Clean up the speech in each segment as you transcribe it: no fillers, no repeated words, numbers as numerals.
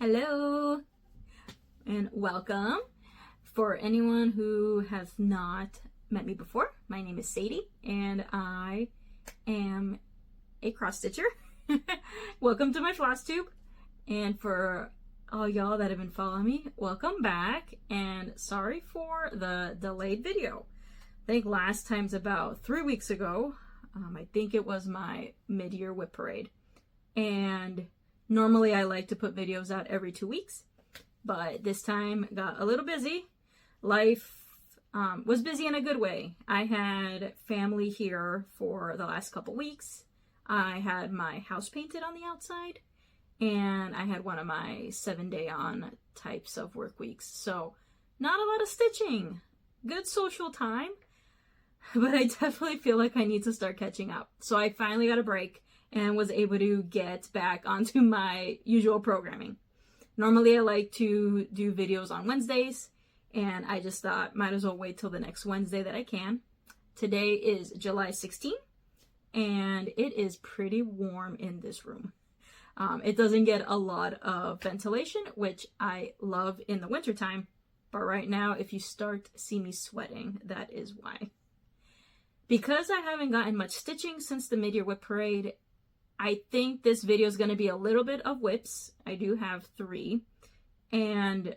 Hello and welcome. For anyone who has not met me before, my name is Sadie and I am a cross stitcher. Welcome to my Flosstube. And for all y'all that have been following me, welcome back and sorry for the delayed video. I think last time's about 3 weeks ago. I think it was my mid-year whip parade. And normally I like to put videos out every 2 weeks, but this time got a little busy. Life was busy in a good way. I had family here for the last couple weeks. I had my house painted on the outside, and I had one of my 7-day on types of work weeks. So not a lot of stitching. Good social time, but I definitely feel like I need to start catching up. So I finally got a break and was able to get back onto my usual programming. Normally I like to do videos on Wednesdays, and I just thought might as well wait till the next Wednesday that I can. Today is July 16th, and it is pretty warm in this room. It doesn't get a lot of ventilation, which I love in the wintertime, but right now if you start to see me sweating, that is why. Because I haven't gotten much stitching since the mid-year whip parade, I think this video is going to be a little bit of whips. I do have 3. And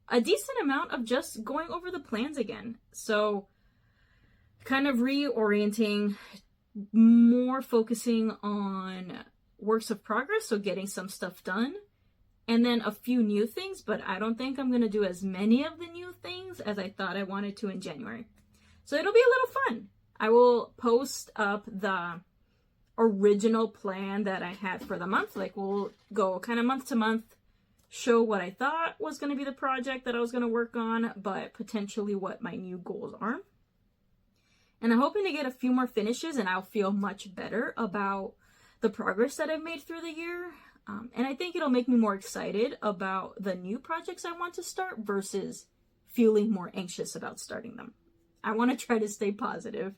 a decent amount of just going over the plans again. So kind of reorienting, more focusing on works of progress, so getting some stuff done. And then a few new things, but I don't think I'm going to do as many of the new things as I thought I wanted to in January. So it'll be a little fun. I will post up the original plan that I had for the month. Like, we'll go kind of month to month, show what I thought was going to be the project that I was going to work on, but potentially what my new goals are. And I'm hoping to get a few more finishes, and I'll feel much better about the progress that I've made through the year. And I think it'll make me more excited about the new projects I want to start versus feeling more anxious about starting them. I want to try to stay positive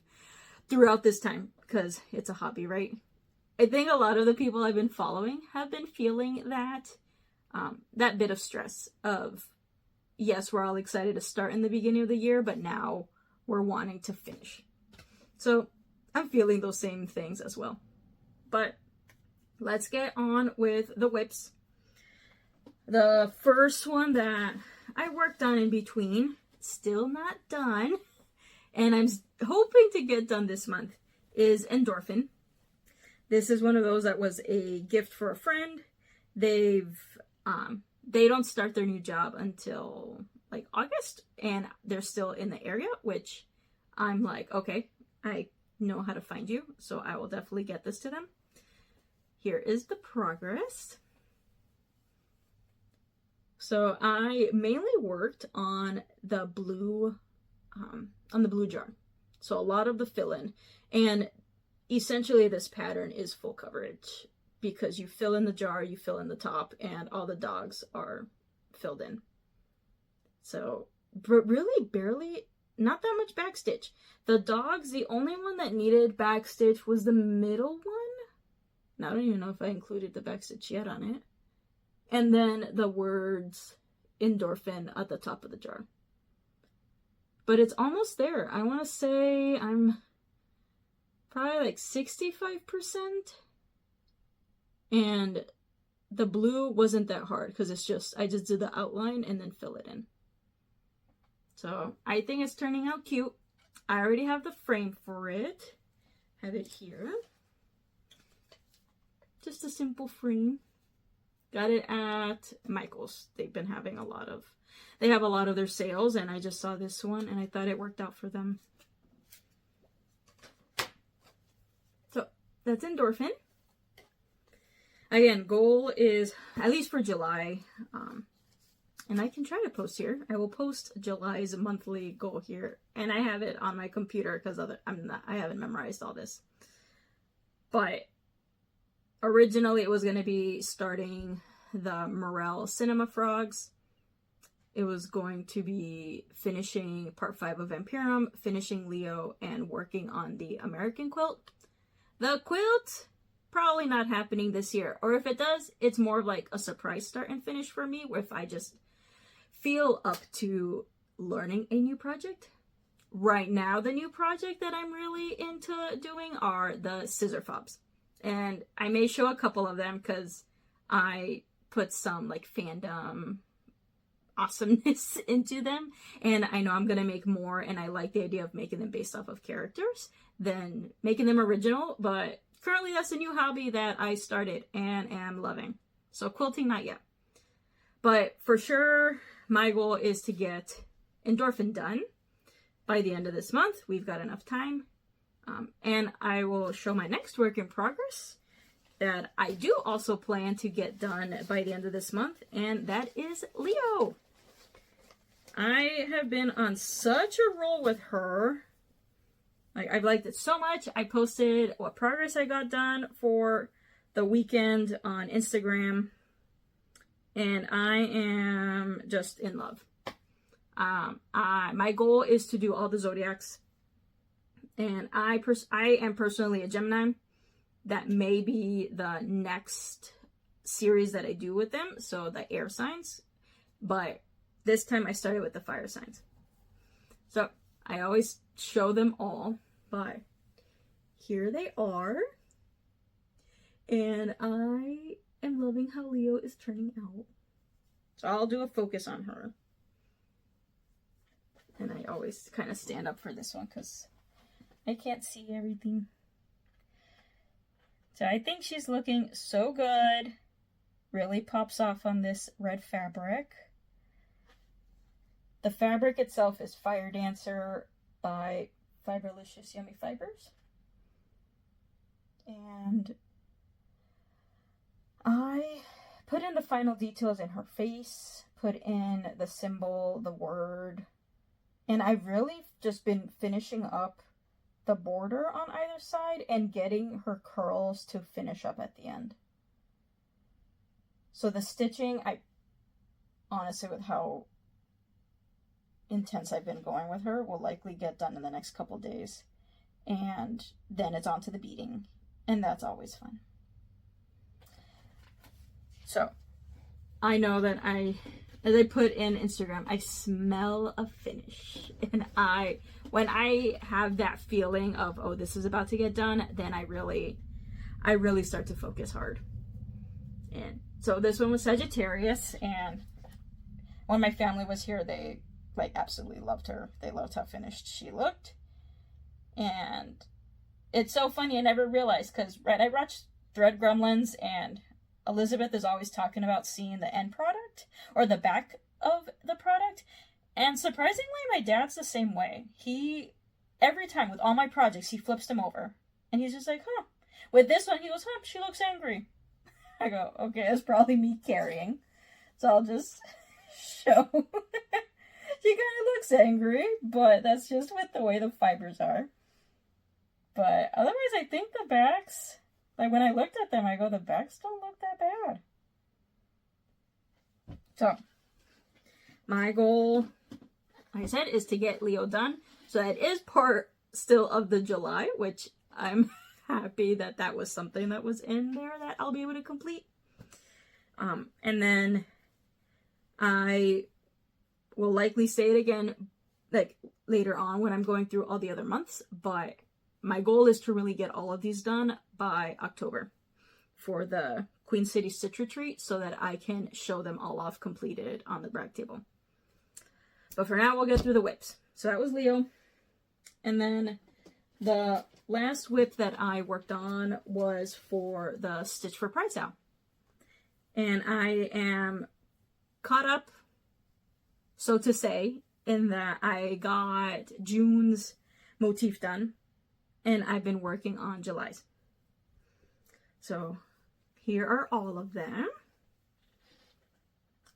throughout this time because it's a hobby, right? I think a lot of the people I've been following have been feeling that that bit of stress of, yes, we're all excited to start in the beginning of the year, but now we're wanting to finish. So I'm feeling those same things as well. But let's get on with the whips. The first one that I worked on in between, still not done, and I'm hoping to get done this month, is Endorphine. This is one of those that was a gift for a friend. They don't start their new job until like August, and they're still in the area, which I'm like, okay, I know how to find you, so I will definitely get this to them. Here is the progress. So I mainly worked on the blue jar. So a lot of the fill-in, and essentially this pattern is full coverage because you fill in the jar, you fill in the top, and all the dogs are filled in. So really barely, not that much backstitch. The dogs, the only one that needed backstitch was the middle one. Now, I don't even know if I included the backstitch yet on it. And then the words Endorphine at the top of the jar. But it's almost there. I want to say I'm probably like 65%. And the blue wasn't that hard because I just did the outline and then fill it in. So I think it's turning out cute. I already have the frame for it. Have it here. Just a simple frame. Got it at Michael's. They've been having they have a lot of their sales, and I just saw this one and I thought it worked out for them. So that's Endorphine. Again, goal is, at least for July, and I can try to post here. I will post July's monthly goal here, and I have it on my computer because I haven't memorized all this. But originally it was going to be starting the Morel Cinema Frogs. It was going to be finishing part 5 of Vampirum, finishing Leo, and working on the American quilt. The quilt probably not happening this year. Or if it does, it's more of like a surprise start and finish for me, where if I just feel up to learning a new project. Right now, the new project that I'm really into doing are the scissor fobs. And I may show a couple of them because I put some like fandom awesomeness into them, and I know I'm gonna make more, and I like the idea of making them based off of characters than making them original. But currently that's a new hobby that I started and am loving. So quilting, not yet, but for sure my goal is to get Endorphine done by the end of this month. We've got enough time, and I will show my next work in progress that I do also plan to get done by the end of this month, and that is Leo. I have been on such a roll with her. Like, I've liked it so much. I posted what progress I got done for the weekend on Instagram, and I am just in love. My goal is to do all the Zodiacs, and I am personally a Gemini. That may be the next series that I do with them, so the air signs, but this time I started with the fire signs. So I always show them all, but here they are, and I am loving how Leo is turning out. So I'll do a focus on her. And I always kind of stand up for this one because I can't see everything. So I think she's looking so good. Really pops off on this red fabric. The fabric itself is Fire Dancer by Fiberlicious Yummy Fibers. And I put in the final details in her face, put in the symbol, the word, and I've really just been finishing up the border on either side and getting her curls to finish up at the end. So the stitching, I honestly, with how intense I've been going with her, will likely get done in the next couple days. And then it's on to the beading, and that's always fun. So I know that as I put in Instagram, I smell a finish. And when I have that feeling of, oh, this is about to get done, then I really start to focus hard. And so this one was Sagittarius, and when my family was here, they absolutely loved her. They loved how finished she looked. And it's so funny, I never realized, because I watched Thread Gremlins, and Elizabeth is always talking about seeing the end product or the back of the product. And surprisingly, my dad's the same way. Every time with all my projects, he flips them over. And he's just like, huh. With this one, he goes, huh, she looks angry. I go, okay, that's probably me carrying. So I'll just show. She kind of looks angry, but that's just with the way the fibers are. But otherwise, I think the backs, when I looked at them, I go, the backs don't look that bad. So, my goal, like I said, is to get Leo done. So that is part still of the July, which I'm happy that was something that was in there that I'll be able to complete. And then I will likely say it again, later on when I'm going through all the other months, but my goal is to really get all of these done by October for the Queen City Stitch Retreat, so that I can show them all off completed on the brag table. But for now, we'll get through the whips. So that was Leo. And then the last whip that I worked on was for the Stitch for Pride SAL. And I am caught up, so to say, in that I got June's motif done, and I've been working on July's. So here are all of them.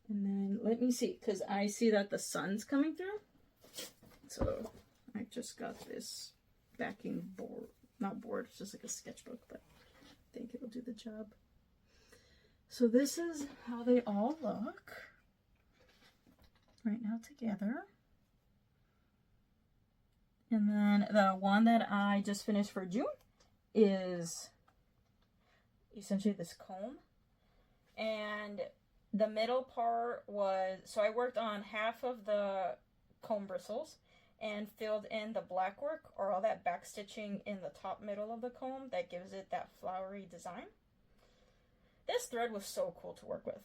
And then let me see, because I see that the sun's coming through. So I just got this backing board, not board, it's just like a sketchbook, but I think it'll do the job. So this is how they all look right now together. And then the one that I just finished for June is essentially this comb. And the middle part was, so I worked on half of the comb bristles and filled in the black work, or all that back stitching in the top middle of the comb that gives it that flowery design. This thread was so cool to work with.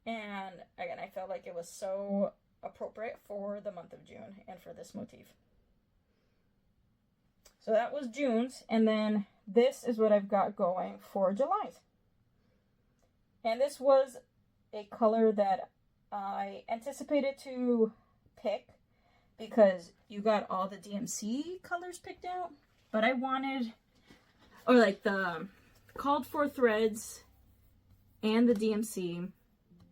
And again, I felt like it was so appropriate for the month of June and for this motif. So that was June's, and then this is what I've got going for July's. And this was a color that I anticipated to pick because you got all the DMC colors picked out, but I wanted, or like the called for threads and the DMC,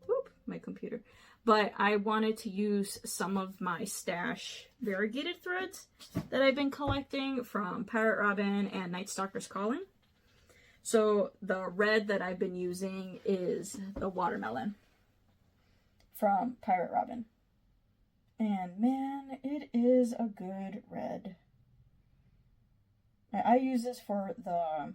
whoop, my computer, but I wanted to use some of my stash variegated threads that I've been collecting from Pirate Robin and Night Stalker's Calling. So the red that I've been using is the watermelon from Pirate Robin. And man, it is a good red. I use this for the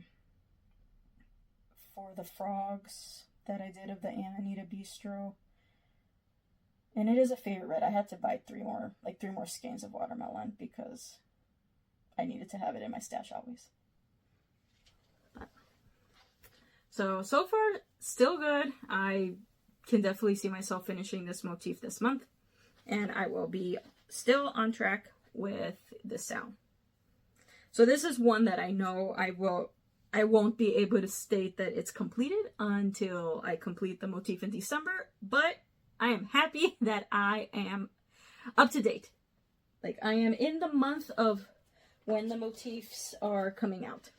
frogs that I did of the Amanita Bistro. And it is a favorite red. I had to buy three more skeins of watermelon because I needed to have it in my stash always. But, so far, still good. I can definitely see myself finishing this motif this month. And I will be still on track with the SAL. So this is one that I know I won't be able to state that it's completed until I complete the motif in December, but I am happy that I am up to date. Like, I am in the month of when the motifs are coming out.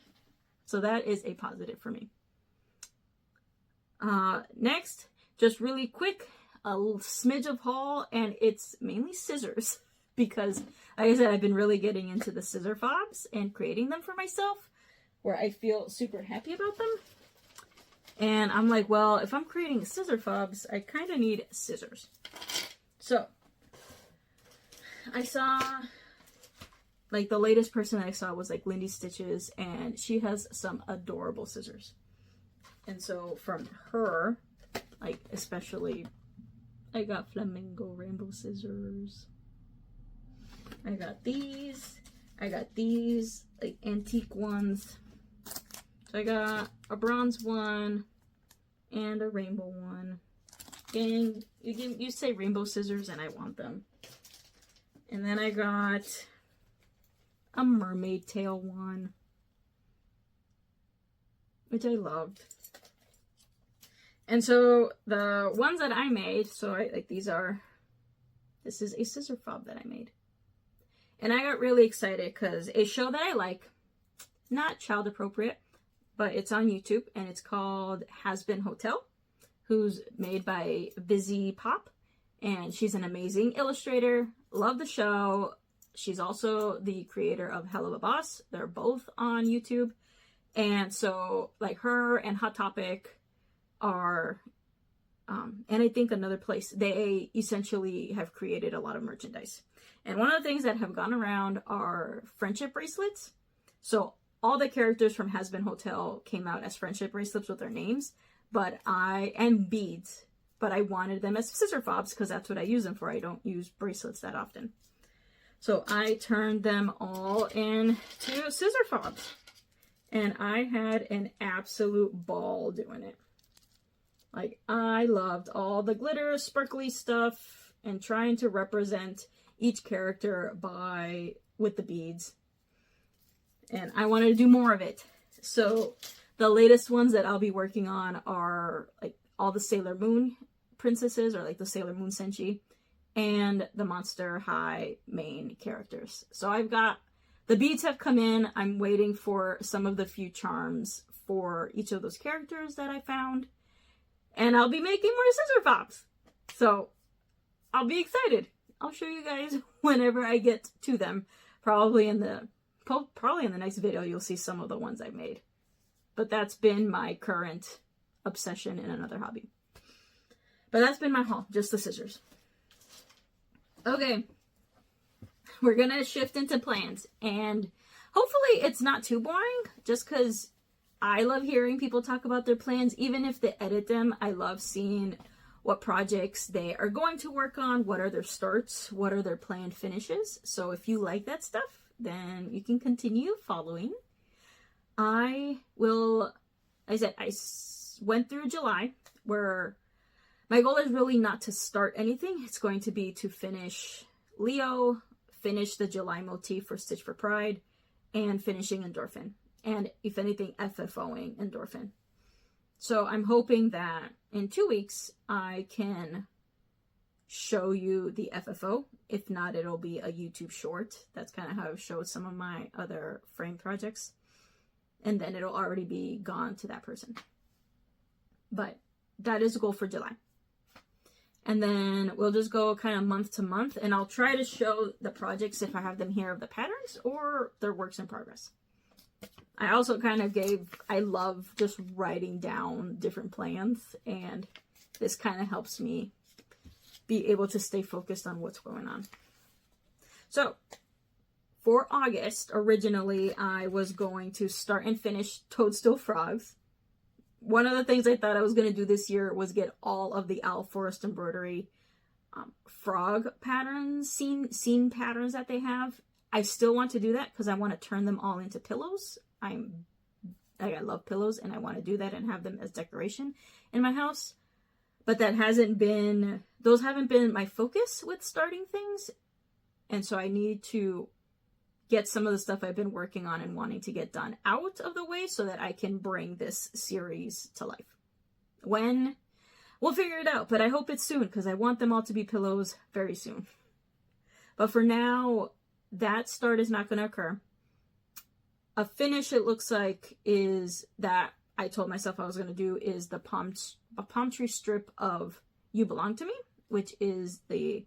So that is a positive for me. Next, just really quick, a smidge of haul, and it's mainly scissors. Because, like I said, I've been really getting into the scissor fobs and creating them for myself, where I feel super happy about them. And I'm like, well, if I'm creating scissor fobs, I kind of need scissors. So, I saw, like, the latest person I saw was, like, Lindy Stitches, and she has some adorable scissors. And so, from her, like, especially, I got flamingo rainbow scissors. I got these, like, antique ones. So I got a bronze one and a rainbow one. And you say rainbow scissors and I want them. And then I got a mermaid tail one, which I loved. And so the ones that I made, so this is a scissor fob that I made. And I got really excited because a show that I like, not child appropriate, but it's on YouTube, and it's called Has Been Hotel, who's made by Vizzy Pop, and she's an amazing illustrator. Love the show. She's also the creator of Hell of a Boss. They're both on YouTube. And so, like, her and Hot Topic are, and I think another place, they essentially have created a lot of merchandise. And one of the things that have gone around are friendship bracelets. So all the characters from Has Been Hotel came out as friendship bracelets with their names, and beads, but I wanted them as scissor fobs because that's what I use them for. I don't use bracelets that often. So I turned them all into scissor fobs, and I had an absolute ball doing it. Like, I loved all the glitter, sparkly stuff, and trying to represent each character with the beads. And I wanted to do more of it. So the latest ones that I'll be working on are like all the Sailor Moon princesses, or like the Sailor Moon Senshi, and the Monster High main characters. So I've got, the beads have come in. I'm waiting for some of the few charms for each of those characters that I found. And I'll be making more scissor fobs. So I'll be excited. I'll show you guys whenever I get to them. Probably in the next video, you'll see some of the ones I made. But that's been my current obsession in another hobby. But that's been my haul, just the scissors. Okay, we're gonna shift into plans. And hopefully it's not too boring, just because I love hearing people talk about their plans, even if they edit them. I love seeing what projects they are going to work on, what are their starts, what are their planned finishes. So if you like that stuff, then you can continue following. I went through July, where my goal is really not to start anything. It's going to be to finish Leo, finish the July motif for Stitch for Pride, and finishing Endorphin. And if anything, FFOing Endorphin. So I'm hoping that in 2 weeks, I can show you the FFO. If not, it'll be a YouTube short. That's kind of how I've showed some of my other frame projects. And then it'll already be gone to that person. But that is a goal for July. And then we'll just go kind of month to month. And I'll try to show the projects if I have them here of the patterns or their works in progress. I also I love just writing down different plans. And this kind of helps me be able to stay focused on what's going on. So for August, originally I was going to start and finish Toadstool Frogs. One of the things I thought I was going to do this year was get all of the Owl Forest Embroidery frog patterns, scene patterns that they have. I still want to do that because I want to turn them all into pillows. I love pillows and I want to do that and have them as decoration in my house. But those haven't been my focus with starting things. And so I need to get some of the stuff I've been working on and wanting to get done out of the way so that I can bring this series to life. When? We'll figure it out, but I hope it's soon because I want them all to be pillows very soon. But for now, that start is not going to occur. A finish, it looks like, is that I told myself I was going to do is a palm tree strip of You Belong to Me, which is the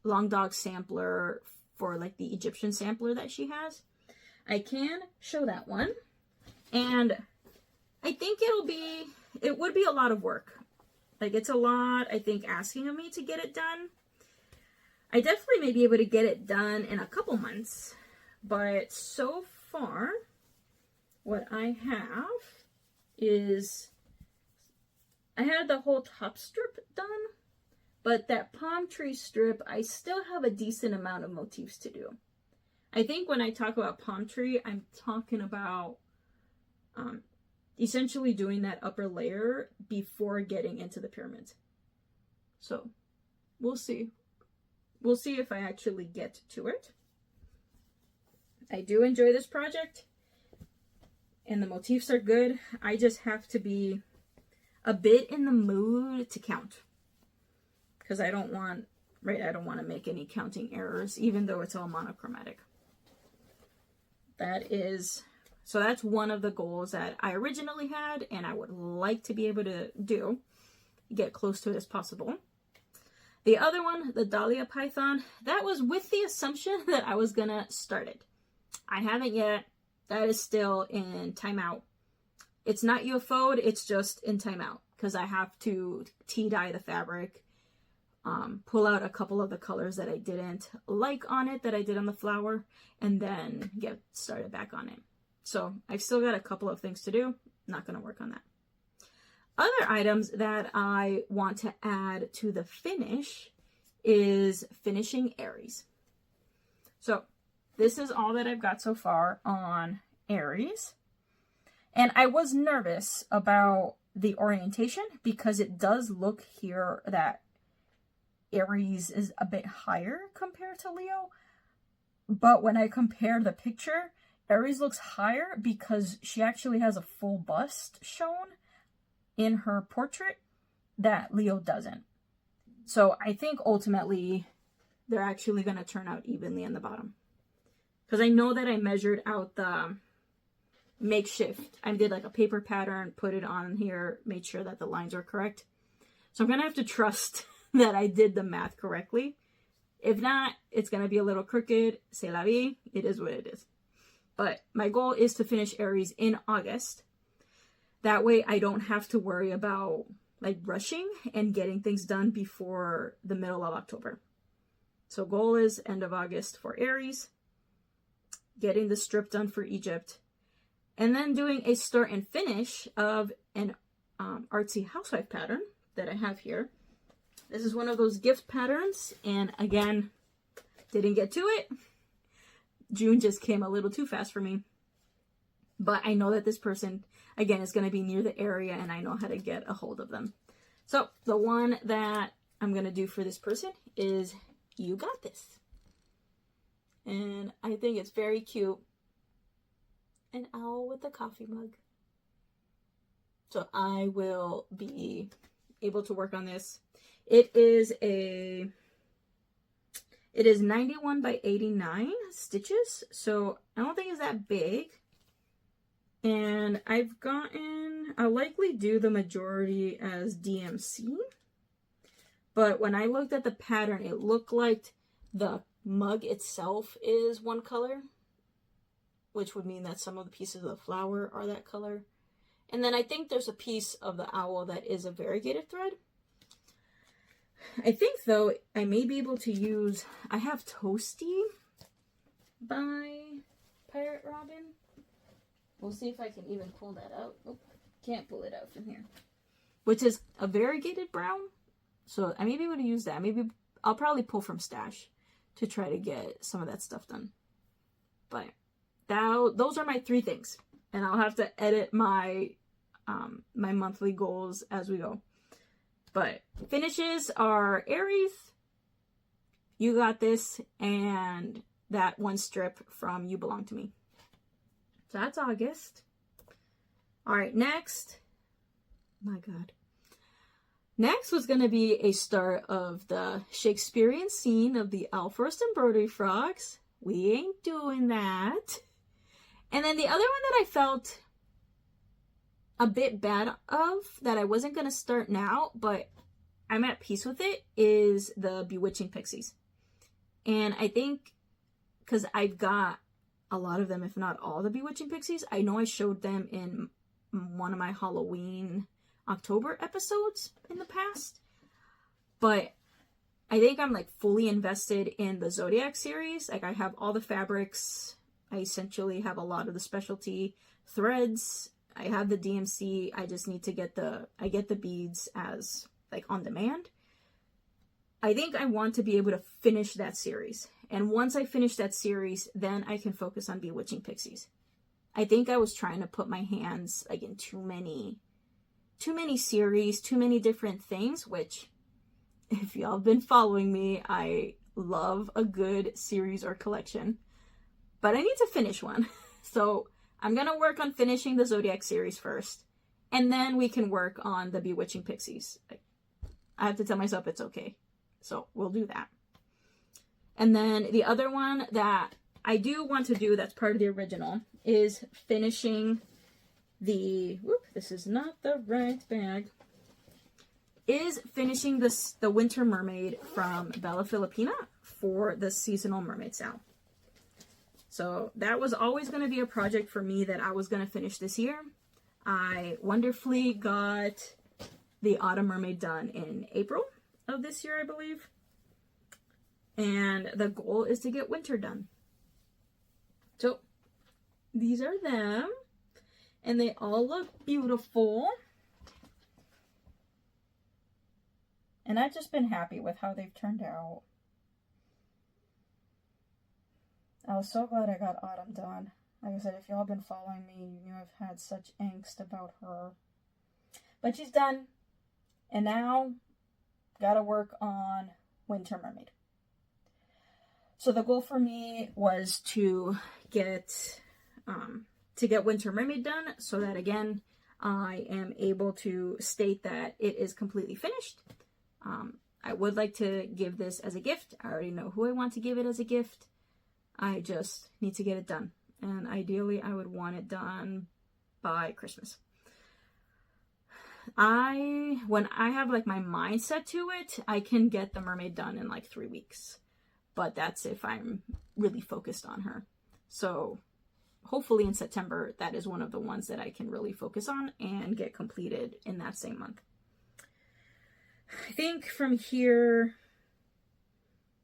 long dog sampler for like the Egyptian sampler that she has. I can show that one. And I think it would be a lot of work. Like it's a lot, I think, asking of me to get it done. I definitely may be able to get it done in a couple months. But so far, what I have is, I had the whole top strip done. But that palm tree strip, I still have a decent amount of motifs to do. I think when I talk about palm tree, I'm talking about essentially doing that upper layer before getting into the pyramids. So we'll see. We'll see if I actually get to it. I do enjoy this project. And the motifs are good. I just have to be a bit in the mood to count. Because I don't want to make any counting errors, even though it's all monochromatic. So that's one of the goals that I originally had, and I would like to be able to get close to it as possible. The other one, the Dahlia Python, that was with the assumption that I was gonna start it. I haven't yet. That is still in timeout. It's not UFO'd, it's just in timeout, because I have to tea-dye the fabric. Pull out a couple of the colors that I didn't like on it, that I did on the flower, and then get started back on it. So I've still got a couple of things to do. Not going to work on that. Other items that I want to add to the finish is finishing Aries. So this is all that I've got so far on Aries. And I was nervous about the orientation because it does look here that Aries is a bit higher compared to Leo. But when I compare the picture, Aries looks higher because she actually has a full bust shown in her portrait that Leo doesn't. So I think ultimately they're actually going to turn out evenly on the bottom. Because I know that I measured out the makeshift. I did like a paper pattern, put it on here, made sure that the lines are correct. So I'm going to have to trust that I did the math correctly. If not, it's going to be a little crooked. C'est la vie. It is what it is. But my goal is to finish Aries in August. That way I don't have to worry about like rushing and getting things done before the middle of October. So goal is end of August for Aries. Getting the strip done for Egypt. And then doing a start and finish of an artsy housewife pattern that I have here. This is one of those gift patterns, and again, didn't get to it. June just came a little too fast for me. But I know that this person, again, is going to be near the area, and I know how to get a hold of them. So the one that I'm going to do for this person is You Got This. And I think it's very cute. An owl with a coffee mug. So I will be able to work on this. It is 91 by 89 stitches, so I don't think it's that big. And I'll likely do the majority as DMC. But when I looked at the pattern, it looked like the mug itself is one color, which would mean that some of the pieces of the flower are that color. And then I think there's a piece of the owl that is a variegated thread. I think, though, I may be able to use... I have Toasty by Pirate Robin. We'll see if I can even pull that out. Oh, can't pull it out from here. Which is a variegated brown. So I may be able to use that. Maybe I'll probably pull from Stash to try to get some of that stuff done. But those are my 3 things. And I'll have to edit my my monthly goals as we go. But finishes are Aries, You Got This, and that one strip from You Belong to Me. So that's August. Alright, next. My God. Next was going to be a start of the Shakespearean scene of the Alforst embroidery frogs. We ain't doing that. And then the other one that I felt a bit bad of, that I wasn't going to start now, but I'm at peace with it, is the Bewitching Pixies. And I think, because I've got a lot of them, if not all the Bewitching Pixies. I know I showed them in one of my Halloween October episodes in the past. But I think I'm like fully invested in the Zodiac series. Like I have all the fabrics. I essentially have a lot of the specialty threads. I have the DMC. I just need to get I get the beads as like on demand. I think I want to be able to finish that series. And once I finish that series, then I can focus on Bewitching Pixies. I think I was trying to put my hands like in too many series, too many different things, which if y'all have been following me, I love a good series or collection. But I need to finish one. So I'm going to work on finishing the Zodiac series first. And then we can work on the Bewitching Pixies. I have to tell myself it's okay. So we'll do that. And then the other one that I do want to do that's part of the original is finishing the... Whoop, this is not the right bag. Is finishing the Winter Mermaid from Bella Filipina for the seasonal Mermaid SAL. So that was always going to be a project for me that I was going to finish this year. I wonderfully got the Autumn Mermaid done in April of this year, I believe. And the goal is to get Winter done. So these are them. And they all look beautiful. And I've just been happy with how they've turned out. I was so glad I got Autumn done. Like I said, if y'all have been following me, you know I've had such angst about her. But she's done. And now, gotta work on Winter Mermaid. So the goal for me was to get Winter Mermaid done so that, again, I am able to state that it is completely finished. I would like to give this as a gift. I already know who I want to give it as a gift. I just need to get it done. And ideally, I would want it done by Christmas. When I have like my mindset to it, I can get the mermaid done in like 3 weeks. But that's if I'm really focused on her. So hopefully in September, that is one of the ones that I can really focus on and get completed in that same month. I think from here,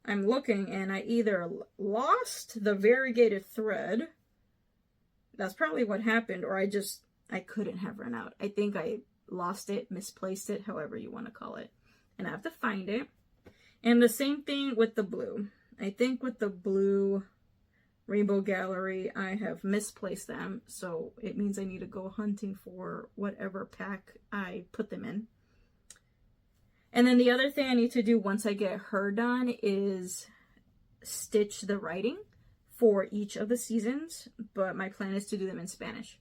I'm looking and I either lost the variegated thread that's probably what happened, or I couldn't have run out. I think I lost it, misplaced it, however you want to call it. And I have to find it. And the same thing with the blue. I think with the blue Rainbow Gallery, I have misplaced them. So it means I need to go hunting for whatever pack I put them in. And then the other thing I need to do once I get her done is stitch the writing for each of the seasons. But my plan is to do them in Spanish.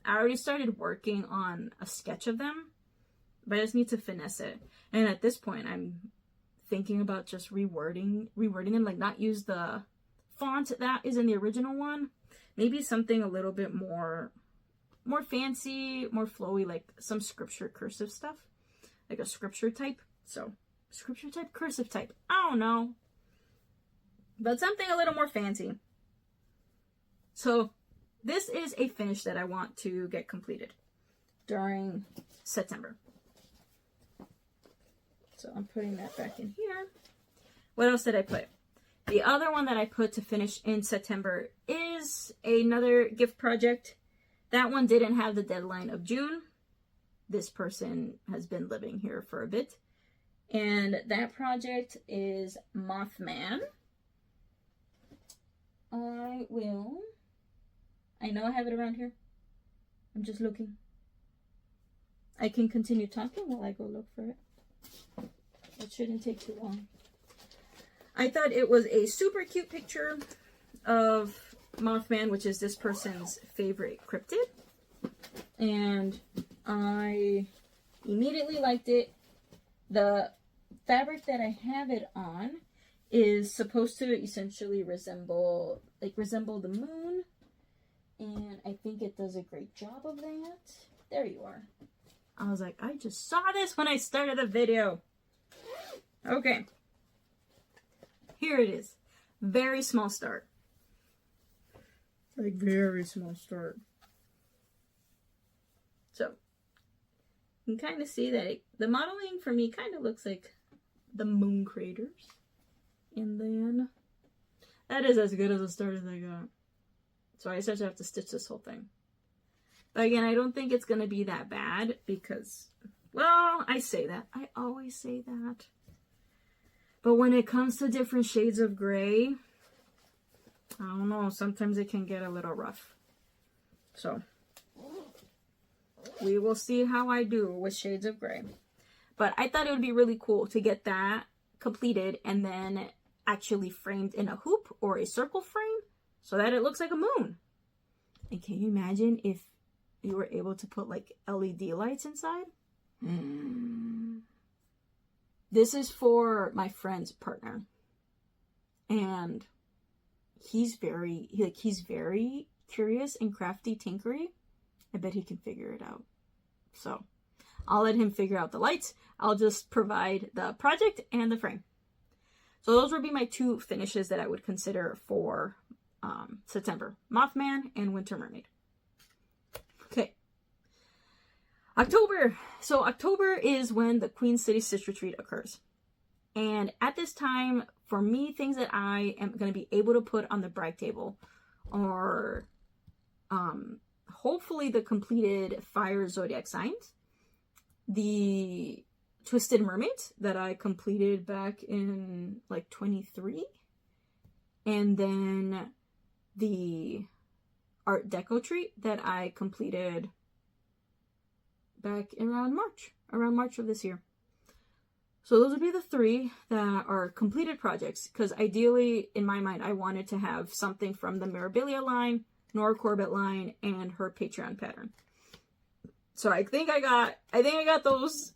I already started working on a sketch of them, but I just need to finesse it. And at this point, I'm thinking about just rewording them, like not use the font that is in the original one. Maybe something a little bit more fancy, more flowy, like some scripture cursive stuff, like a scripture type. So scripture type, cursive type. I don't know, but something a little more fancy. So this is a finish that I want to get completed during September. So I'm putting that back in here. What else did I put? The other one that I put to finish in September is another gift project. That one didn't have the deadline of June. This person has been living here for a bit. And that project is Mothman. I know I have it around here. I'm just looking. I can continue talking while I go look for it. It shouldn't take too long. I thought it was a super cute picture of Mothman, which is this person's favorite cryptid. And I immediately liked it. The fabric that I have it on is supposed to essentially resemble the moon. And I think it does a great job of that. There you are. I was like, I just saw this when I started the video. Okay. Here it is. Very small start. Like, very small start. So, you can kind of see that the modeling for me kind of looks like the moon craters. And then, that is as good as a start as I got. So I just have to stitch this whole thing. But again, I don't think it's going to be that bad because, well, I say that. I always say that. But when it comes to different shades of gray, I don't know, sometimes it can get a little rough. So, we will see how I do with shades of gray. But I thought it would be really cool to get that completed and then actually framed in a hoop or a circle frame so that it looks like a moon. And can you imagine if you were able to put like LED lights inside? This is for my friend's partner. And he's very curious and crafty tinkery. I bet he can figure it out. So I'll let him figure out the lights. I'll just provide the project and the frame. So those would be my two finishes that I would consider for September. Mothman and Winter Mermaid. Okay. October. So October is when the Queen City Stitch Retreat occurs. And at this time, for me, things that I am going to be able to put on the brag table are hopefully the completed Fire Zodiac signs, the Twisted Mermaids that I completed back in like 23, and then the Art Deco treat that I completed back around March of this year. So those would be the three that are completed projects, because ideally, in my mind, I wanted to have something from the Mirabilia line, Nora Corbett line, and her Patreon pattern. So I think I got those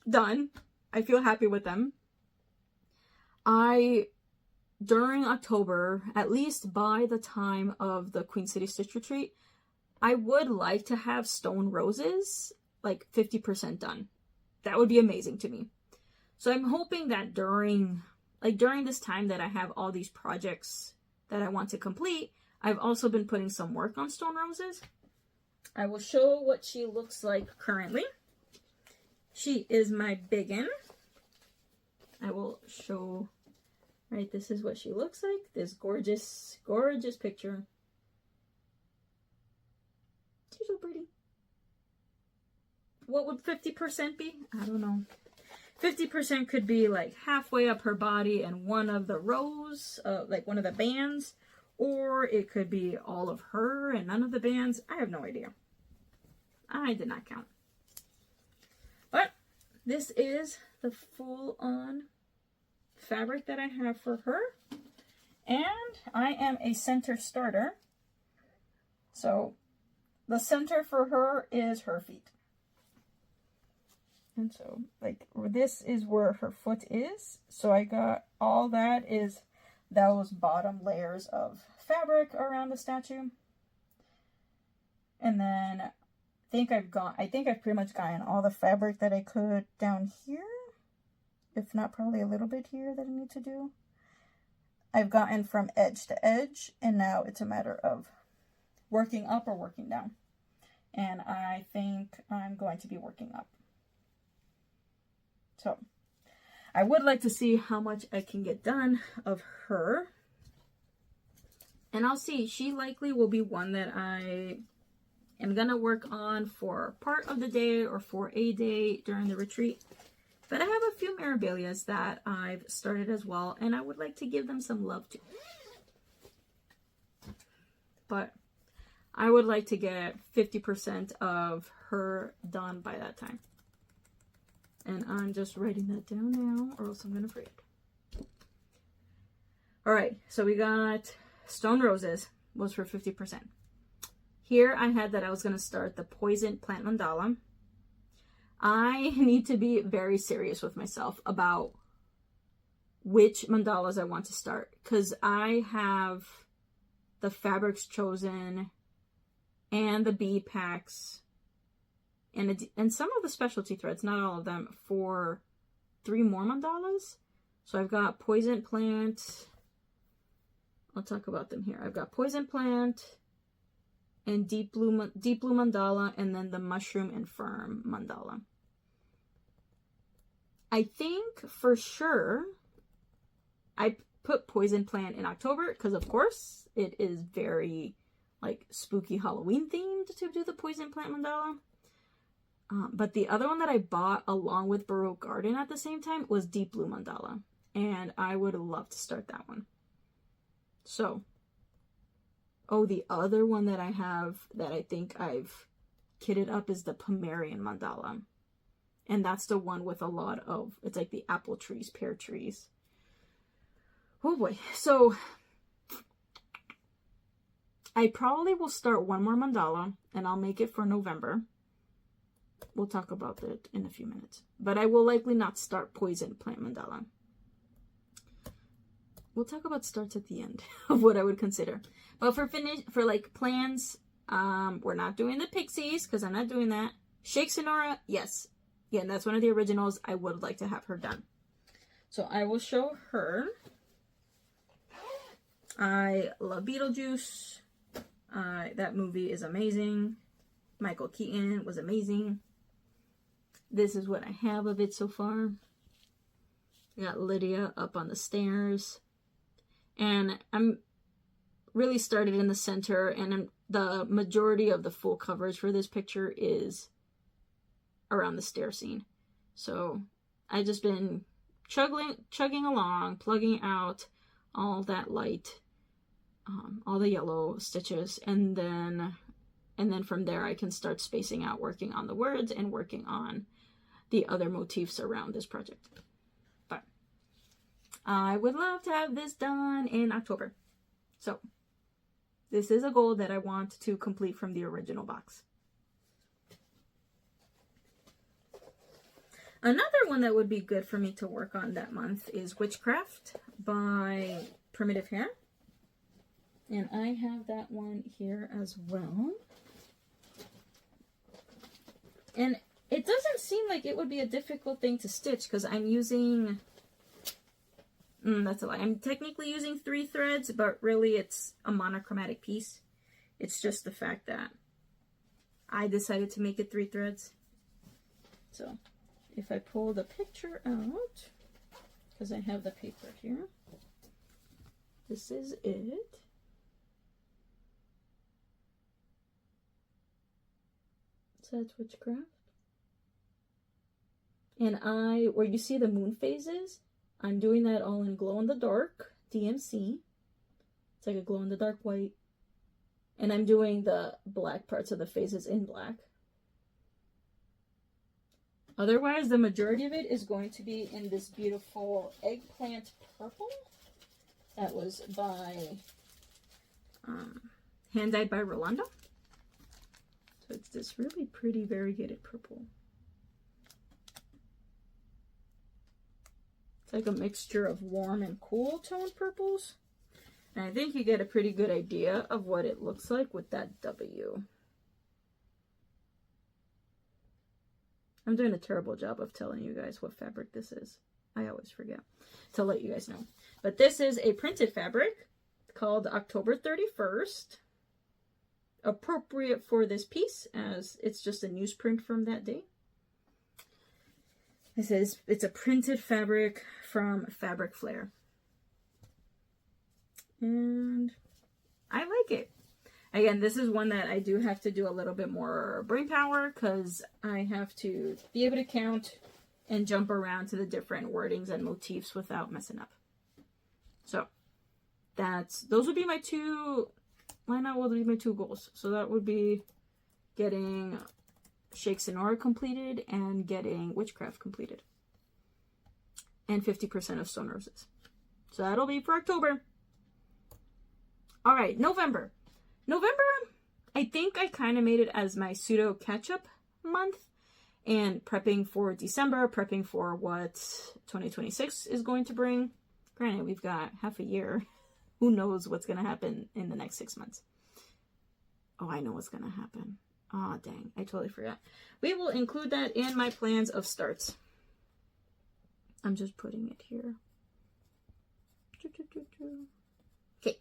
done. I feel happy with them. During October, at least by the time of the Queen City Stitch Retreat, I would like to have stone roses like 50% done. That would be amazing to me. So I'm hoping that during this time that I have all these projects that I want to complete, I've also been putting some work on stone roses. I will show what she looks like currently. She is my biggin. I will show, right, this is what she looks like. This gorgeous, gorgeous picture. She's so pretty. What would 50% be? I don't know. 50% could be like halfway up her body and one of the rows, like one of the bands, or it could be all of her and none of the bands. I have no idea. I did not count. But this is the full-on fabric that I have for her. And I am a center starter. So the center for her is her feet. And so, like, this is where her foot is. So I got all that is those bottom layers of fabric around the statue. And then I think I've pretty much gotten all the fabric that I could down here. If not, probably a little bit here that I need to do. I've gotten from edge to edge, and now it's a matter of working up or working down. And I think I'm going to be working up. So, I would like to see how much I can get done of her. And I'll see. She likely will be one that I am going to work on for part of the day or for a day during the retreat. But I have a few Mirabilias that I've started as well, and I would like to give them some love too. But I would like to get 50% of her done by that time. And I'm just writing that down now, or else I'm going to forget. Alright, so we got Stone Roses was for 50%. Here I had that I was going to start the Poison Plant Mandala. I need to be very serious with myself about which mandalas I want to start. Because I have the fabrics chosen and the bead packs and some of the specialty threads, not all of them, for 3 more mandalas. So I've got Poison Plant. I'll talk about them here. I've got Poison Plant and Deep Blue Mandala, and then the Mushroom and Firm Mandala. I think for sure I put Poison Plant in October because, of course, it is very like spooky Halloween themed to do the Poison Plant Mandala. But the other one that I bought along with Baroque Garden at the same time was Deep Blue Mandala. And I would love to start that one. So, oh, the other one that I have that I think I've kitted up is the Pomerian Mandala. And that's the one with a lot of, it's like the apple trees, pear trees. Oh boy. So, I probably will start one more mandala and I'll make it for November. We'll talk about that in a few minutes. But I will likely not start Poison Plant Mandala. We'll talk about starts at the end of what I would consider. But for like plans, we're not doing the Pixies because I'm not doing that. Shake Senora, yes. Again, that's one of the originals. I would like to have her done. So I will show her. I love Beetlejuice. That movie is amazing. Michael Keaton was amazing. This is what I have of it so far. I got Lydia up on the stairs. And I'm really started in the center, and the majority of the full coverage for this picture is around the stair scene. So I've just been chugging along, plugging out all that light, all the yellow stitches, and then from there I can start spacing out, working on the words and working on the other motifs around this project. But I would love to have this done in October. So this is a goal that I want to complete from the original box. Another one that would be good for me to work on that month is Witchcraft by Primitive Hair. And I have that one here as well. And it doesn't seem like it would be a difficult thing to stitch because I'm using... that's a lie. I'm technically using 3 threads, but really it's a monochromatic piece. It's just the fact that I decided to make it 3 threads. So if I pull the picture out, because I have the paper here, this is it. That's Witchcraft. And where you see the moon phases, I'm doing that all in glow in the dark, DMC. It's like a glow in the dark white. And I'm doing the black parts of the phases in black. Otherwise, the majority of it is going to be in this beautiful eggplant purple. That was by, hand-dyed by Rolando. So it's this really pretty variegated purple. It's like a mixture of warm and cool toned purples. And I think you get a pretty good idea of what it looks like with that W. I'm doing a terrible job of telling you guys what fabric this is. I always forget to let you guys know. But this is a printed fabric called October 31st. Appropriate for this piece, as it's just a newsprint from that day. It says it's a printed fabric from Fabric Flair. And I like it. Again, this is one that I do have to do a little bit more brain power because I have to be able to count and jump around to the different wordings and motifs without messing up. So those would be my two, would be my two goals. So that would be getting Shake Senora completed and getting Witchcraft completed. And 50% of Stone Roses. So that'll be for October. All right, November. November, I think I kind of made it as my pseudo catch-up month. And prepping for December, prepping for what 2026 is going to bring. Granted, we've got half a year. Who knows what's going to happen in the next 6 months. Oh, I know what's going to happen. Oh, dang. I totally forgot. We will include that in my plans of starts. I'm just putting it here. Okay.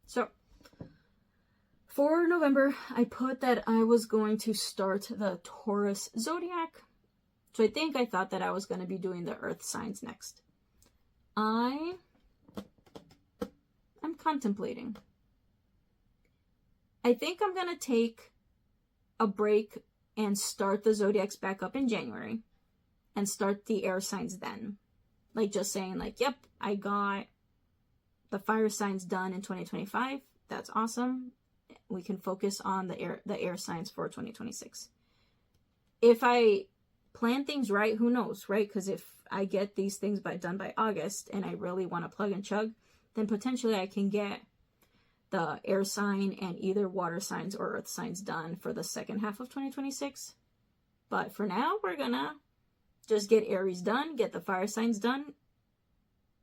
So, for November, I put that I was going to start the Taurus Zodiac. So I thought that I was going to be doing the Earth signs next. I'm contemplating. I think I'm going to take a break and start the Zodiacs back up in January. And start the air signs then. Like just saying like, yep, I got the fire signs done in 2025. That's awesome. We can focus on the air signs for 2026. If I plan things right, who knows, right? Because if I get these things done by August and I really want to plug and chug, then potentially I can get the air sign and either water signs or earth signs done for the second half of 2026. But for now, we're gonna just get Aries done, get the fire signs done,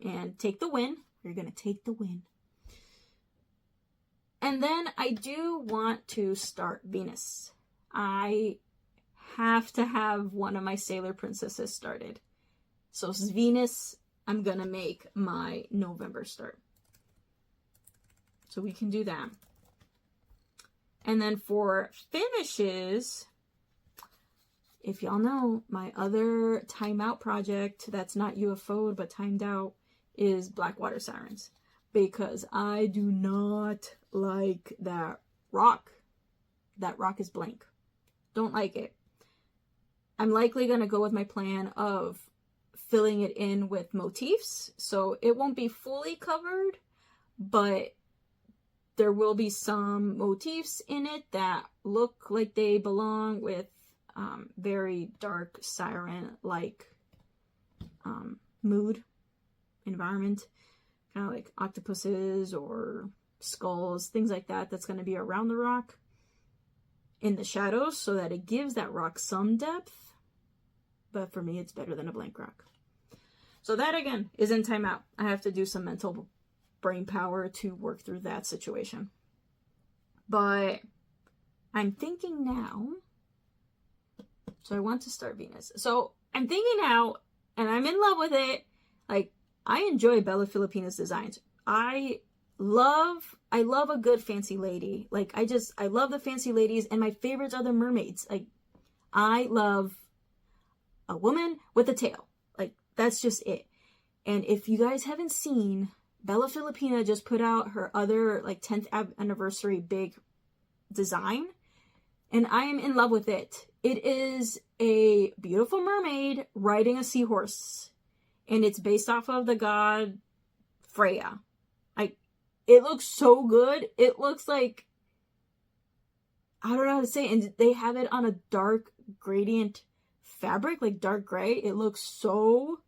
and take the win. We're gonna take the win. And then I do want to start Venus. I have to have one of my Sailor Princesses started. So Venus, I'm going to make my November start. So we can do that. And then for finishes, if y'all know, my other timeout project that's not UFO'd but timed out is Blackwater Sirens. Because I do not like that rock. That rock is blank. Don't like it. I'm likely going to go with my plan of filling it in with motifs. So it won't be fully covered, but there will be some motifs in it that look like they belong with very dark siren-like mood, environment. Kind of like octopuses or skulls, things like that. That's going to be around the rock in the shadows so that it gives that rock some depth. But for me, it's better than a blank rock. So that, again, is in timeout. I have to do some mental brain power to work through that situation. But I'm thinking now. So I want to start Venus. So I'm thinking now, and I'm in love with it. Like, I enjoy Bella Filipina's designs. I love a good fancy lady. Like, I love the fancy ladies, and my favorites are the mermaids. Like, I love a woman with a tail. Like, that's just it. And if you guys haven't seen, Bella Filipina just put out her other, like, 10th anniversary big design. and I am in love with it. It is a beautiful mermaid riding a seahorse, and it's based off of the god Freya. It looks so good. It looks like, I don't know how to say it. And they have it on a dark gradient fabric, like dark gray. It looks so,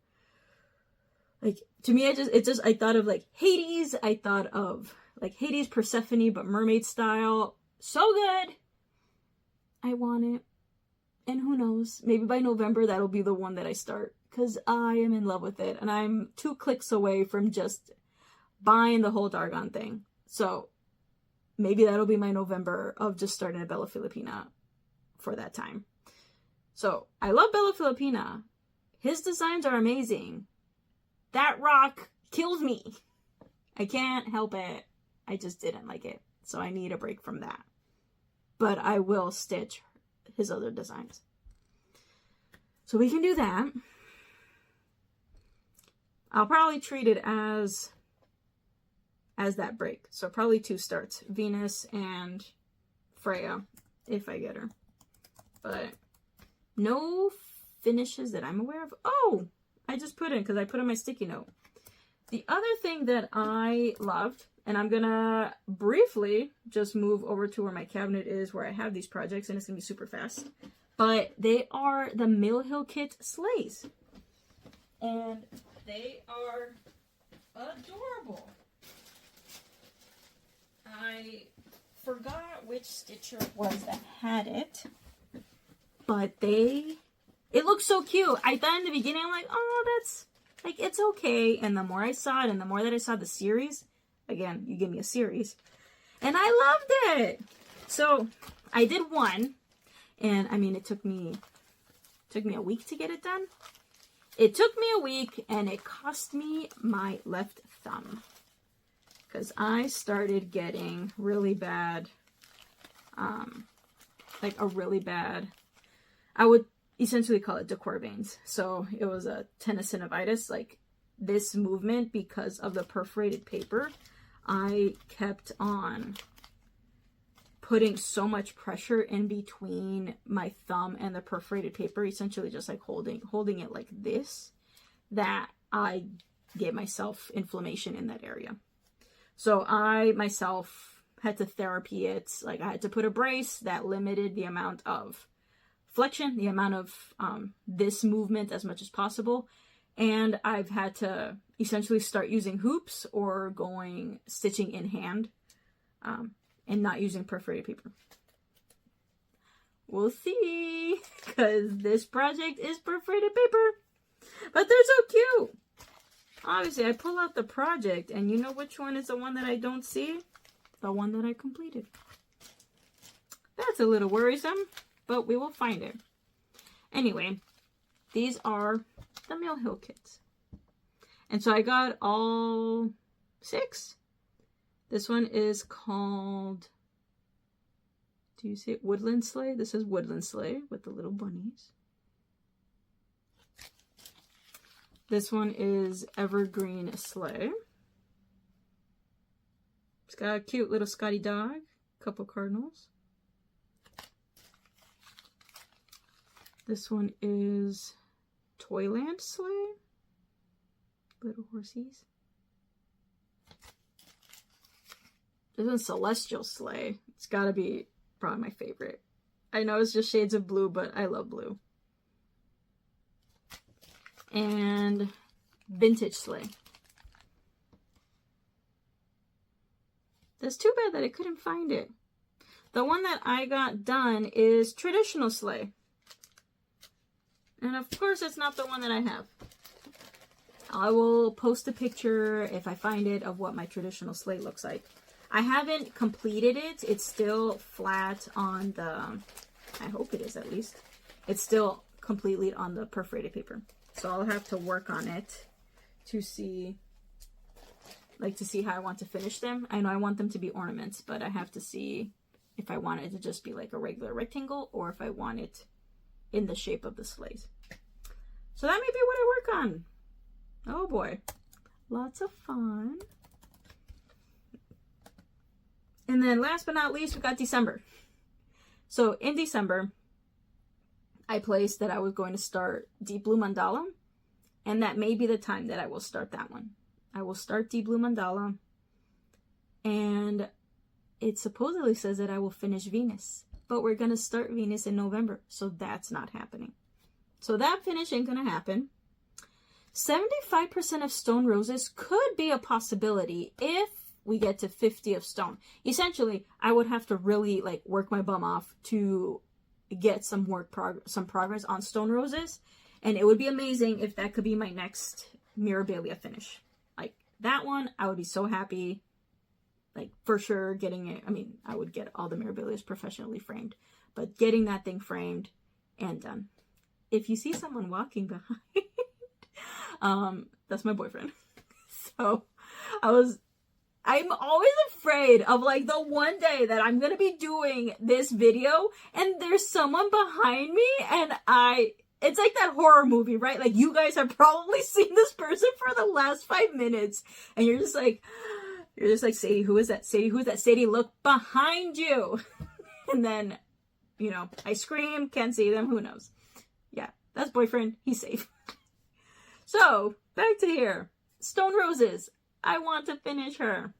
like, to me, I thought of like Hades. I thought of like Hades, Persephone, but mermaid style. So good. I want it. And who knows, maybe by November that'll be the one that I start, because I am in love with it, and I'm 2 clicks away from just buying the whole doggone thing. So maybe that'll be my November of just starting a Bella Filipina for that time. So I love Bella Filipina. His designs are amazing. That rock kills me. I can't help it. I just didn't like it. So I need a break from that. But I will stitch his other designs. So we can do that. I'll probably treat it as that break. So probably 2 starts. Venus and Freya, if I get her. But no finishes that I'm aware of. Oh, I just put in, because I put in my sticky note. The other thing that I loved, and I'm gonna briefly just move over to where my cabinet is, where I have these projects, and it's gonna be super fast. But they are the Mill Hill Kit sleighs. And they are adorable. I forgot which stitcher it was that had it, but it looks so cute. I thought in the beginning, I'm like, oh, that's, like, it's okay. And the more I saw it, and the more that I saw the series, again, you give me a series, and I loved it. So I did one, and I mean, it took me a week to get it done. It took me a week, and it cost me my left thumb, because I started getting really bad, like a really bad, I would essentially call it decor veins. So it was a tenosynovitis, like this movement, because of the perforated paper. I kept on putting so much pressure in between my thumb and the perforated paper, essentially just like holding it like this, that I gave myself inflammation in that area. So I myself had to therapy it. Like, I had to put a brace that limited the amount of flexion, the amount of this movement as much as possible. And I've had to essentially start using hoops or stitching in hand, and not using perforated paper. We'll see, because this project is perforated paper, but they're so cute. Obviously, I pull out the project, and you know which one is the one that I don't see? The one that I completed. That's a little worrisome, but we will find it. Anyway, these are the Mill Hill kits. And so I got all 6. This one is called, do you see it? Woodland Sleigh? This is Woodland Sleigh with the little bunnies. This one is Evergreen Sleigh. It's got a cute little Scotty dog, a couple cardinals. This one is Toyland Sleigh, little horsies. This one's Celestial Sleigh. It's gotta be probably my favorite. I know it's just shades of blue, but I love blue. And Vintage Sleigh. That's too bad that I couldn't find it. The one that I got done is Traditional Sleigh. And of course, it's not the one that I have. I will post a picture, if I find it, of what my traditional sleigh looks like. I haven't completed it. It's still flat on the, I hope it is at least. It's still completely on the perforated paper. So I'll have to work on it to see, to see how I want to finish them. I know I want them to be ornaments, but I have to see if I want it to just be like a regular rectangle, or if I want it in the shape of the sleighs. So that may be what I work on. Oh boy, lots of fun. And then last but not least, we got December. So in December, I placed that I was going to start Deep Blue Mandala, and that may be the time that I will start that one. I will start Deep Blue Mandala, and it supposedly says that I will finish Venus, but we're going to start Venus in November, so that's not happening. So that finish ain't going to happen. 75% of stone roses could be a possibility if we get to 50 of stone. Essentially, I would have to really like work my bum off to get some progress on stone roses, and it would be amazing if that could be my next Mirabilia finish. Like that one, I would be so happy. Like for sure getting it. I mean, I would get all the Mirabilias professionally framed, but getting that thing framed and done. If you see someone walking behind, that's my boyfriend. So I'm always afraid of like the one day that I'm going to be doing this video and there's someone behind me and it's like that horror movie, right? Like you guys have probably seen this person for the last 5 minutes and you're just like, Sadie, who is that? Sadie, who is that? Sadie, look behind you. And then, you know, I scream, can't see them, who knows? Yeah, that's boyfriend, he's safe. So, back to here. Stone Roses. I want to finish her.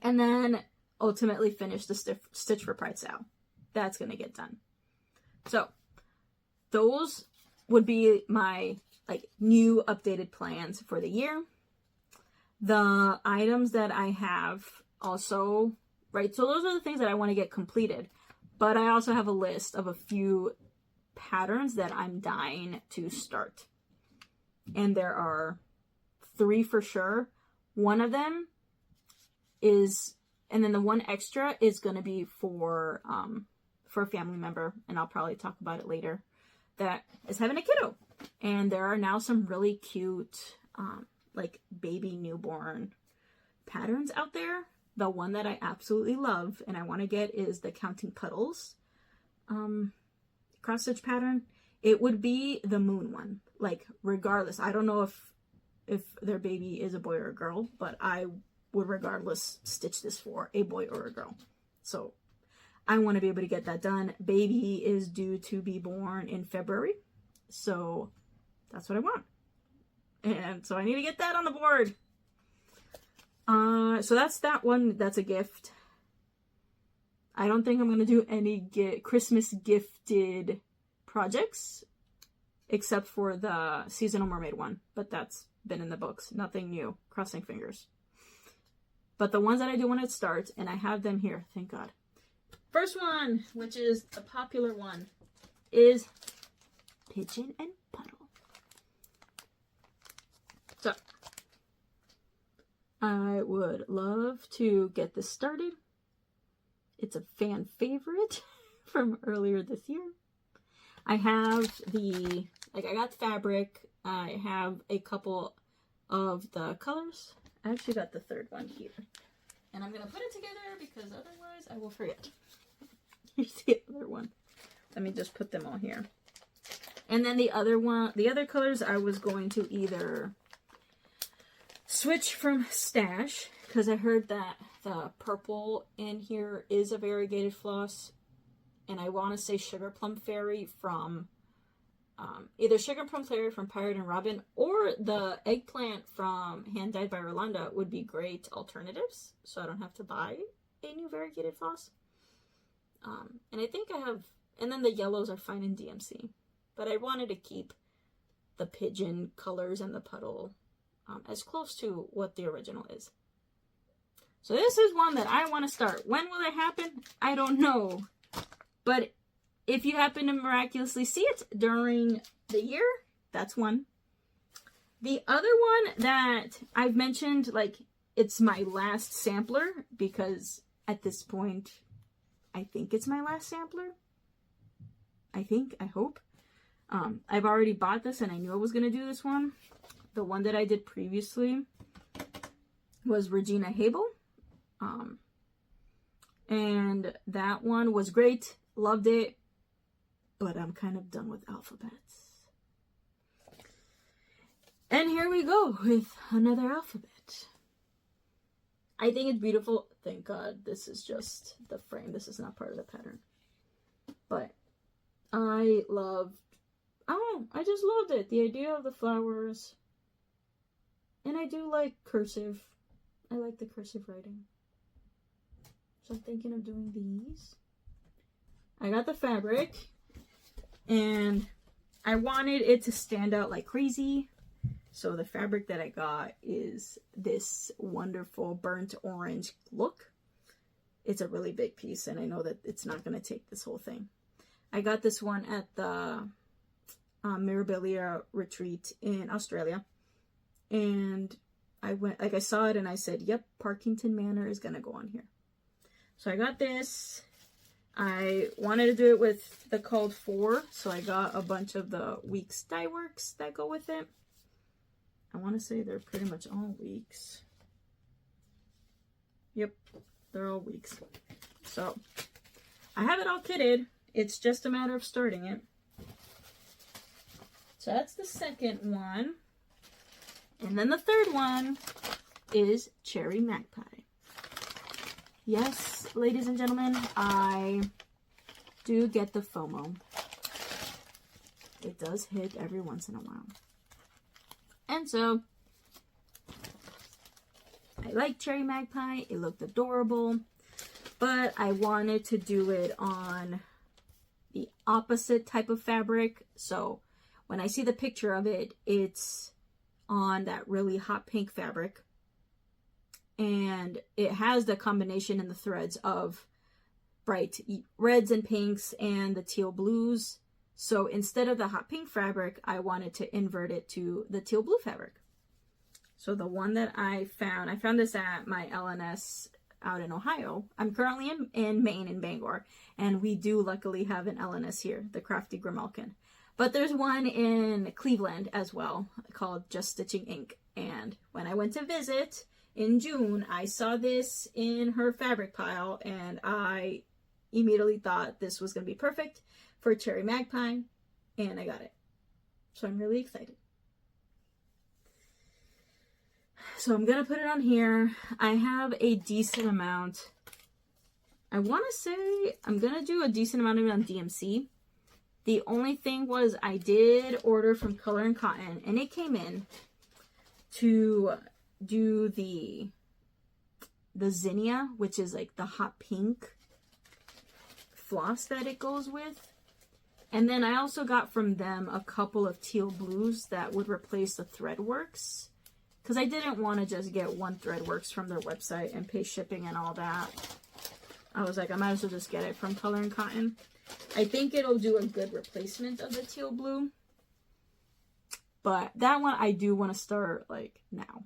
And then ultimately finish the stitch for Pride SAL. That's going to get done. So, those would be my like new updated plans for the year. The items that I have also, right? So those are the things that I want to get completed. But I also have a list of a few patterns that I'm dying to start. And there are 3 for sure. One of them is, and then the one extra is going to be for a family member, and I'll probably talk about it later, that is having a kiddo. And there are now some really cute, like baby newborn patterns out there. The one that I absolutely love and I want to get is the Counting Puddles cross stitch pattern. It would be the moon one, like regardless. I don't know if their baby is a boy or a girl, but I would regardless stitch this for a boy or a girl. So I want to be able to get that done. Baby is due to be born in February, so that's what I want. And so I need to get that on the board. So that's that one. That's a gift. I don't think I'm going to do any Christmas gifted projects except for the seasonal mermaid one, but that's been in the books. Nothing new. Crossing fingers. But the ones that I do want to start, and I have them here, thank God. First one, which is a popular one, is Pigeon and Puddle. So, I would love to get this started. It's a fan favorite from earlier this year. I have I got fabric. I have a couple of the colors. I actually got the third one here. And I'm going to put it together because otherwise I will forget. Here's the other one. Let me just put them all here. And then the other colors I was going to either switch from stash, because I heard that the purple in here is a variegated floss, and I want to say Sugar Plum Fairy from either Sugar Plum Fairy from Pirate and Robin or the Eggplant from Hand Dyed by Rolanda would be great alternatives, so I don't have to buy a new variegated floss. And I think I have, and then the yellows are fine in DMC, but I wanted to keep the pigeon colors and the puddle as close to what the original is. So this is one that I want to start. When will it happen? I don't know. But if you happen to miraculously see it during the year, that's one. The other one that I've mentioned, like, it's my last sampler, because at this point, I think it's my last sampler. I hope. I've already bought this and I knew I was going to do this one. The one that I did previously was Regina Habel. And that one was great. Loved it. But I'm kind of done with alphabets. And here we go with another alphabet. I think it's beautiful. Thank God this is just the frame. This is not part of the pattern. But I just loved it. The idea of the flowers. And I do like cursive. I like the cursive writing. So I'm thinking of doing these. I got the fabric. And I wanted it to stand out like crazy. So the fabric that I got is this wonderful burnt orange look. It's a really big piece, and I know that it's not going to take this whole thing. I got this one at the Mirabilia retreat in Australia. And I went, like, I saw it and I said, yep, Parkington Manor is going to go on here. So I got this. I wanted to do it with the called 4, so I got a bunch of the Weeks dye works that go with it. I want to say they're pretty much all Weeks. Yep, they're all Weeks. So I have it all kitted. It's just a matter of starting it. So that's the second one. And then the third one is Cherry Magpie. Yes, ladies and gentlemen, I do get the FOMO. It does hit every once in a while. And so, I like Cherry Magpie. It looked adorable. But I wanted to do it on the opposite type of fabric. So, when I see the picture of it, it's on that really hot pink fabric. And it has the combination in the threads of bright reds and pinks and the teal blues. So instead of the hot pink fabric, I wanted to invert it to the teal blue fabric. So the one that I found this at my LNS out in Ohio. I'm currently in Maine, in Bangor, and we do luckily have an LNS here, the Crafty Grimalkin. But there's one in Cleveland as well called Just Stitching Ink. And when I went to visit in June, I saw this in her fabric pile, and I immediately thought this was going to be perfect for Cherry Magpie, and I got it. So I'm really excited. So I'm going to put it on here. I have a decent amount. I want to say I'm going to do a decent amount of it on DMC. The only thing was I did order from Color and Cotton, and it came in to do the zinnia, which is like the hot pink floss that it goes with. And then I also got from them a couple of teal blues that would replace the Threadworks, because I didn't want to just get one Threadworks from their website and pay shipping and all that. I was like, I might as well just get it from Color and Cotton. I think it'll do a good replacement of the teal blue. But that one I do want to start like now.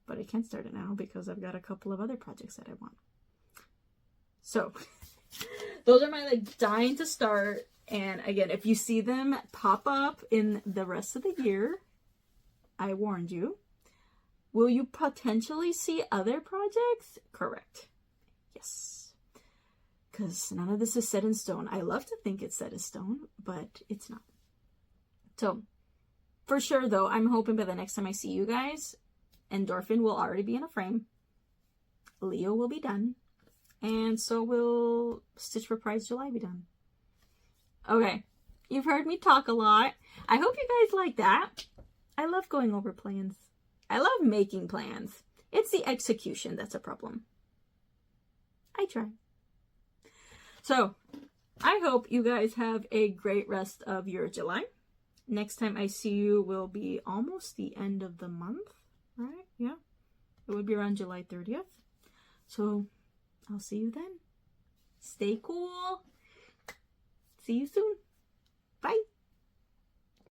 But I can't start it now because I've got a couple of other projects that I want. So those are my like dying to start. And again, if you see them pop up in the rest of the year, I warned you. Will you potentially see other projects? Correct. Yes. Because none of this is set in stone. I love to think it's set in stone, but it's not. So, for sure though, I'm hoping by the next time I see you guys, Endorphine will already be in a frame. Leo will be done. And so will Stitch for Pride July be done. Okay. You've heard me talk a lot. I hope you guys like that. I love going over plans. I love making plans. It's the execution that's a problem. I try. So, I hope you guys have a great rest of your July. Next time I see you will be almost the end of the month, right? Yeah. It would be around July 30th. So, I'll see you then. Stay cool. See you soon.